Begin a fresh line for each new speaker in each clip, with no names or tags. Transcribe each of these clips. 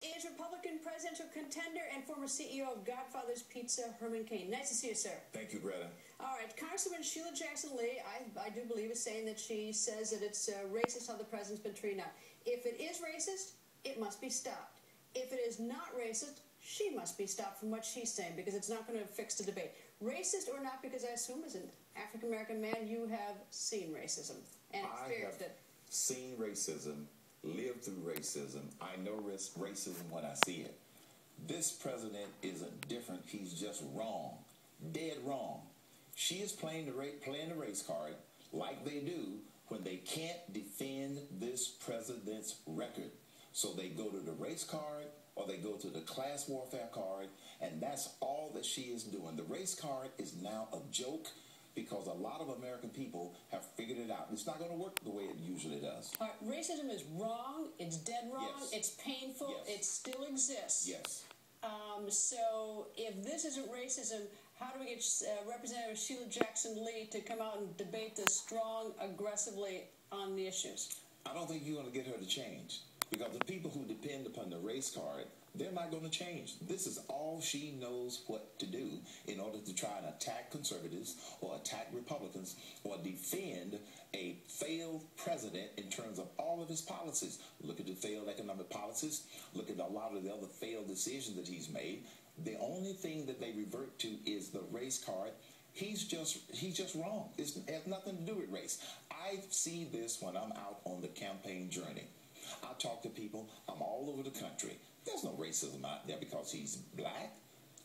is Republican presidential contender and former CEO of Godfather's Pizza, Herman Cain. Nice to see you, sir.
Thank you, Greta.
All right, Congresswoman Sheila Jackson Lee, I do believe, is saying that she says that it's racist how the president's been treated now. If it is racist, it must be stopped. If it is not racist, she must be stopped from what she's saying, because it's not going to fix the debate. Racist or not, because I assume as an African-American man, you have seen racism and experienced it.
Seen racism, lived through racism. I know racism when I see it. This president isn't different. He's just wrong, dead wrong. She is playing the race card like they do when they can't defend this president's record. So they go to the race card or they go to the class warfare card, and that's all that she is doing. The race card is now a joke because a lot of American people have figured it out. It's not going to work the way it usually does.
All right, racism is wrong. It's dead wrong.
Yes.
It's painful.
Yes.
It still exists.
Yes.
So if this isn't racism, how do we get Representative Sheila Jackson Lee to come out and debate this strong, aggressively on the issues?
I don't think you're going to get her to change, because the people who depend upon the race card, they're not going to change. This is all she knows what to do in order to try and attack conservatives or attack Republicans or defend a failed president in terms of all of his policies. Look at the failed economic policies. Look at a lot of the other failed decisions that he's made. The only thing that they revert to is the race card. He's just wrong. It has nothing to do with race. I see this when I'm out on the campaign journey. I talk to people. I'm all over the country. There's no racism out there because he's black.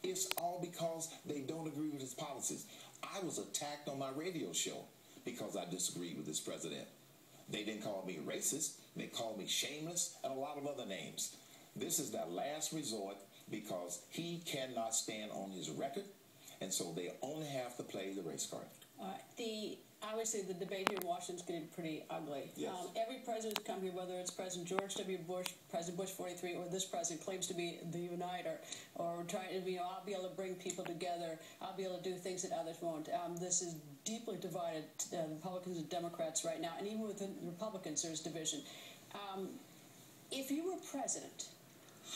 It's all because they don't agree with his policies. I was attacked on my radio show because I disagreed with this president. They didn't call me racist. They called me shameless and a lot of other names. This is their last resort because he cannot stand on his record, and so they only have to play the race card.
Obviously, the debate here in Washington is getting pretty ugly.
Yes.
Every president who's come here, whether it's President George W. Bush, President Bush 43, or this president claims to be the uniter, or trying to, I'll be able to bring people together, I'll be able to do things that others won't. This is deeply divided, Republicans and Democrats right now, and even within Republicans there's division. If you were president,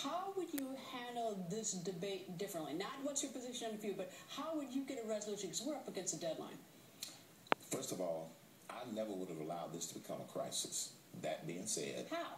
how would you handle this debate differently? Not what's your position on the view, but how would you get a resolution? Because we're up against a deadline.
First of all, I never would have allowed this to become a crisis. That being said,
how?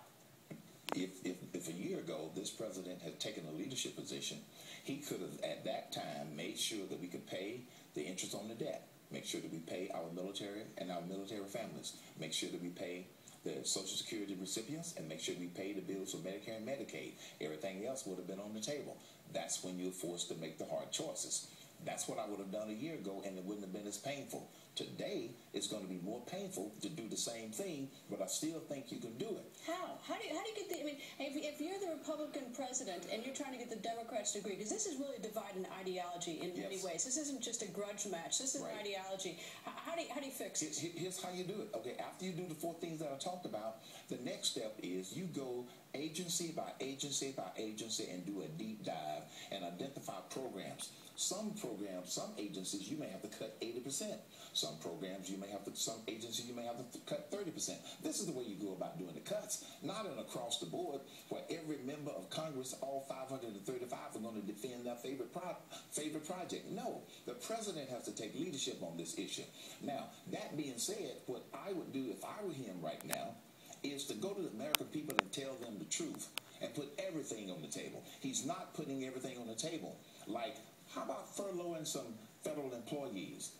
If a year ago this president had taken a leadership position, he could have at that time made sure that we could pay the interest on the debt, make sure that we pay our military and our military families, make sure that we pay the Social Security recipients, and make sure we pay the bills for Medicare and Medicaid. Everything else would have been on the table. That's when you're forced to make the hard choices. That's what I would have done a year ago, and it wouldn't have been as painful. Today, it's going to be more painful to do the same thing, but I still think you can do it.
How? How do you get the, if you're the Republican president and you're trying to get the Democrats to agree, because this is really dividing ideology in many ways. This isn't just a grudge match. This is an ideology. How do you fix it?
Here's how you do it. Okay, after you do the 4 things that I talked about, the next step is you go agency by agency by agency and do a deep dive and identify programs. Some programs, some agencies, you may have to cut 80%. Some programs, some agencies, you may have to cut 30%. This is the way you go about doing the cuts, not an across the board where every member of Congress, all 535, are going to defend their favorite project. No, the president has to take leadership on this issue. Now, that being said, what I would do if I were him right now is to go to the American people and tell them the truth and put everything on the table. He's not putting everything on the table. Like, how about furloughing some federal employees?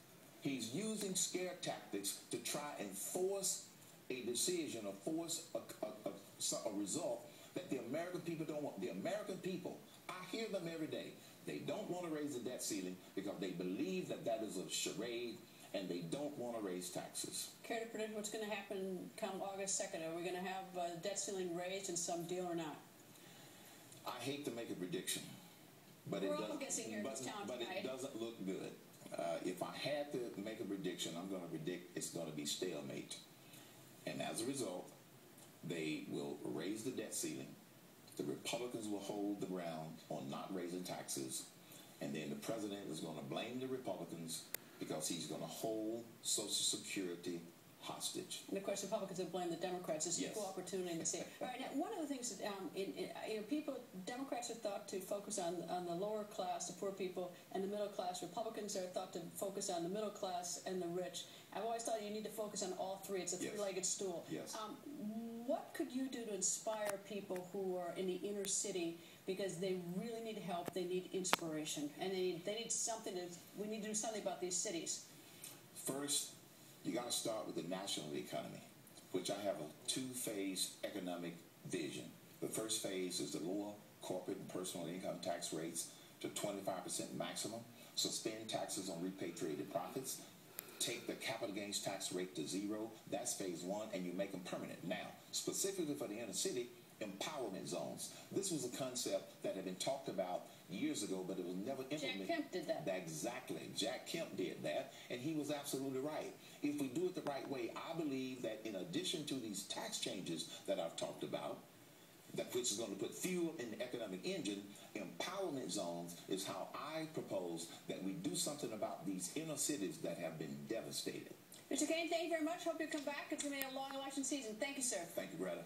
He's using scare tactics to try and force a decision or force a result that the American people don't want. The American people, I hear them every day. They don't want to raise the debt ceiling because they believe that that is a charade, and they don't want to raise taxes.
Care to predict what's going to happen come August 2nd? Are we going to have debt ceiling raised in some deal or not?
I hate to make a prediction. But it doesn't look good. If I had to make a prediction, I'm going to predict it's going to be stalemate. And as a result, they will raise the debt ceiling. The Republicans will hold the ground on not raising taxes. And then the president is going to blame the Republicans because he's going to hold Social Security hostage.
And of course, Republicans have blamed the Democrats. It's equal opportunity in the state. All right, now, one of the things that people thought to focus on the lower class, the poor people, and the middle class. Republicans are thought to focus on the middle class and the rich. I've always thought you need to focus on all three. It's a three-legged stool.
Yes.
What could you do to inspire people who are in the inner city, because they really need help, they need inspiration, and they need something we need to do something about these cities?
First, you got to start with the national economy, which I have a two-phase economic vision. The first phase is the lower corporate and personal income tax rates to 25% maximum, suspend taxes on repatriated profits, take the capital gains tax rate to 0. That's phase one, and you make them permanent. Now, specifically for the inner city, empowerment zones. This was a concept that had been talked about years ago, but it was never implemented.
Jack Kemp did that.
Exactly. Jack Kemp did that, and he was absolutely right. If we do it the right way, I believe that in addition to these tax changes that I've talked about, which is going to put fuel in the economic engine, empowerment zones is how I propose that we do something about these inner cities that have been devastated.
Mr. Cain, thank you very much. Hope you come back. It's going to be a long election season. Thank you, sir.
Thank you, Greta.